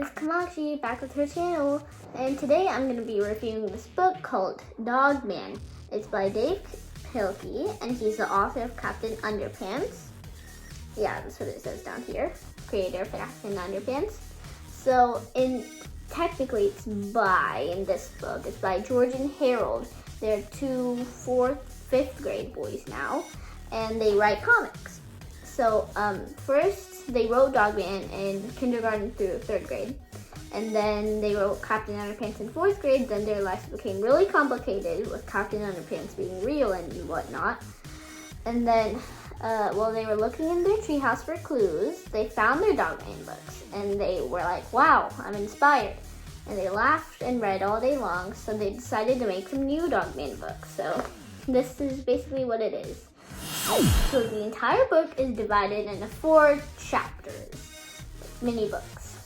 is Kamachi, back with her channel, and today I'm going to be reviewing this book called Dog Man. It's by Dave Pilkey, and he's the author of Captain Underpants. Yeah, that's what it says down here. Creator of Captain Underpants. So, technically it's in this book. It's by George and Harold. They're two 4th, 5th grade boys now, and they write comics. So, first they wrote Dog Man in kindergarten through 3rd grade. And then they wrote Captain Underpants in 4th grade. Then their lives became really complicated with Captain Underpants being real and whatnot. And then, while they were looking in their treehouse for clues, they found their Dog Man books. And they were like, wow, I'm inspired. And they laughed and read all day long, so they decided to make some new Dog Man books. So this is basically what it is. So the entire book is divided into 4 chapters, mini books.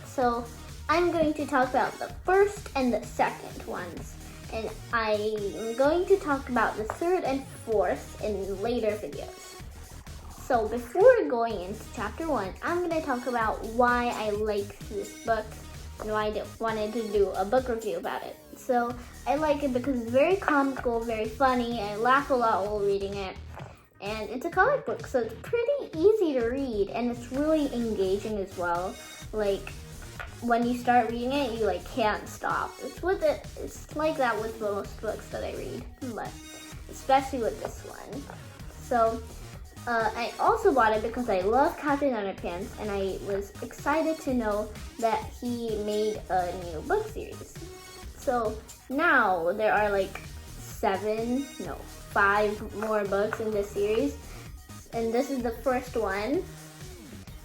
So I'm going to talk about the first and the second ones, and I'm going to talk about the 3rd and 4th in later videos. So before going into chapter 1, I'm going to talk about why I like this book and why I wanted to do a book review about it. So I like it because it's very comical, very funny. I laugh a lot while reading it. And it's a comic book, so it's pretty easy to read, and it's really engaging as well. Like, when you start reading it, you can't stop. It's like that with most books that I read, but especially with this one. So, I also bought it because I love Captain Underpants, and I was excited to know that he made a new book series. So now there are 5 more books in this series, and this is the first one.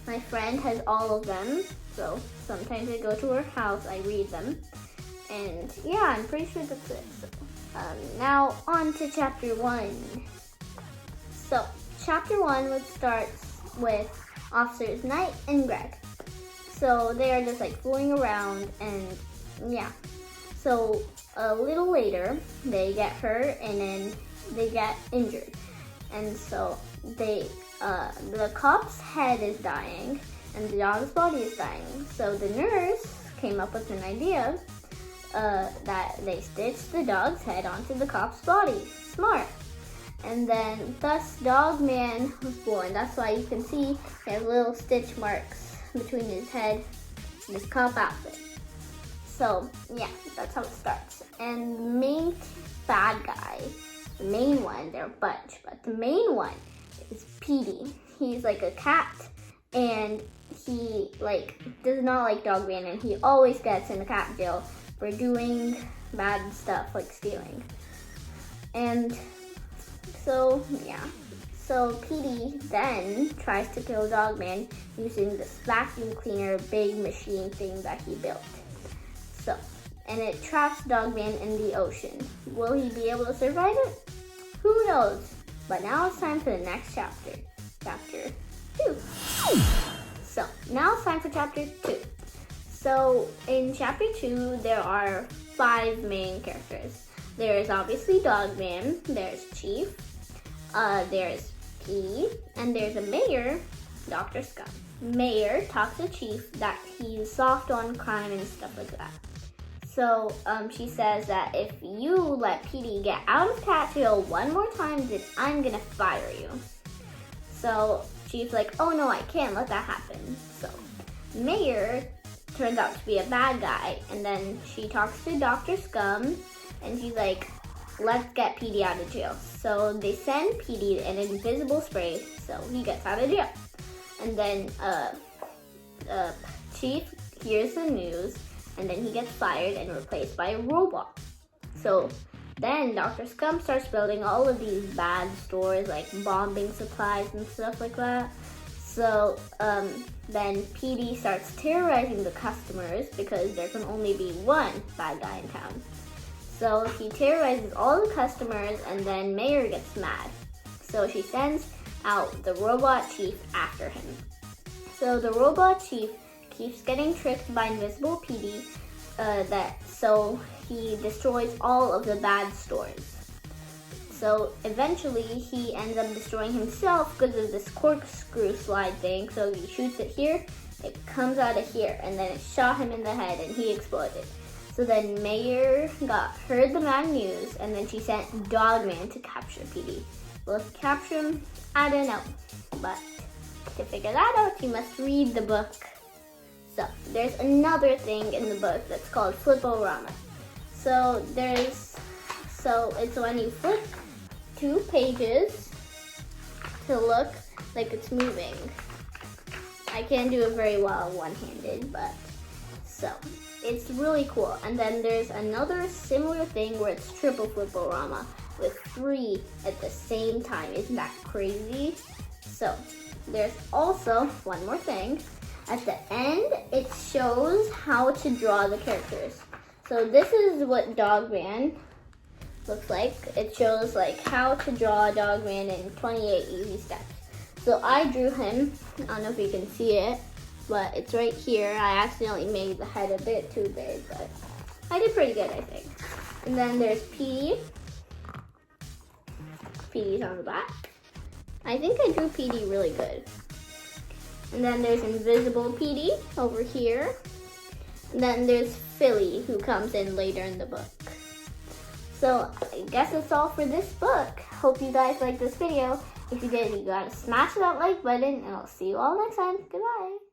My friend has all of them, so sometimes I go to her house, I read them, and yeah, I'm pretty sure that's it. So, now on to chapter 1. So chapter 1 starts with Officers Knight and Greg. So they are just fooling around, and yeah. So a little later, they get hurt and then they get injured. And so the cop's head is dying and the dog's body is dying. So the nurse came up with an idea that they stitched the dog's head onto the cop's body. Smart. And then thus Dog Man was born. That's why you can see he has little stitch marks between his head and his cop outfit. So yeah, that's how it starts. And the main bad guy, the main one, they're a bunch, but the main one is Petey. He's like a cat, and he does not like Dog Man, and he always gets in the cat jail for doing bad stuff like stealing. And so yeah, so Petey then tries to kill Dog Man using this vacuum cleaner big machine thing that he built. So, and it traps Dog Man in the ocean. Will he be able to survive it? Who knows? But now it's time for the next chapter. Chapter 2. So, now it's time for chapter 2. So, in chapter 2, there are 5 main characters. There's obviously Dog Man, there's Chief, there's P, and there's a mayor, Dr. Scum. Mayor talks to Chief that he's soft on crime and stuff like that. So she says that if you let Petey get out of cat jail one more time, then I'm gonna fire you. So Chief's like, oh no, I can't let that happen. So Mayor turns out to be a bad guy, and then she talks to Dr. Scum, and she's like, let's get Petey out of jail. So they send Petey an invisible spray, so he gets out of jail. And then Chief hears the news, and then he gets fired and replaced by a robot. So then Dr. Scum starts building all of these bad stores, like bombing supplies and stuff like that. So then Petey starts terrorizing the customers because there can only be one bad guy in town. So he terrorizes all the customers, and then Mayor gets mad. So she sends out the robot chief after him. So the robot chief keeps getting tricked by invisible Petey, so he destroys all of the bad stores. So eventually he ends up destroying himself because of this corkscrew slide thing. So he shoots it here it comes out of here, and then it shot him in the head, and he exploded. So then Mayor heard the bad news, and then she sent Dogman to capture Petey. Will he capture him? I don't know. But to figure that out, you must read the book. So there's another thing in the book that's called Flip-O-Rama. So it's when you flip 2 pages to look like it's moving. I can't do it very well one-handed, but so it's really cool. And then there's another similar thing where it's triple Flip-O-Rama with 3 at the same time. Isn't that crazy? So there's also one more thing. At the end, it shows how to draw the characters. So this is what Dogman looks like. It shows like how to draw Dogman in 28 easy steps. So I drew him. I don't know if you can see it, but it's right here. I accidentally made the head a bit too big, but I did pretty good, I think. And then there's Petey. Petey's on the back. I think I drew Petey really good. And then there's Invisible Petey over here. And then there's Philly, who comes in later in the book. So I guess that's all for this book. Hope you guys liked this video. If you did, you gotta smash that like button, and I'll see you all next time. Goodbye.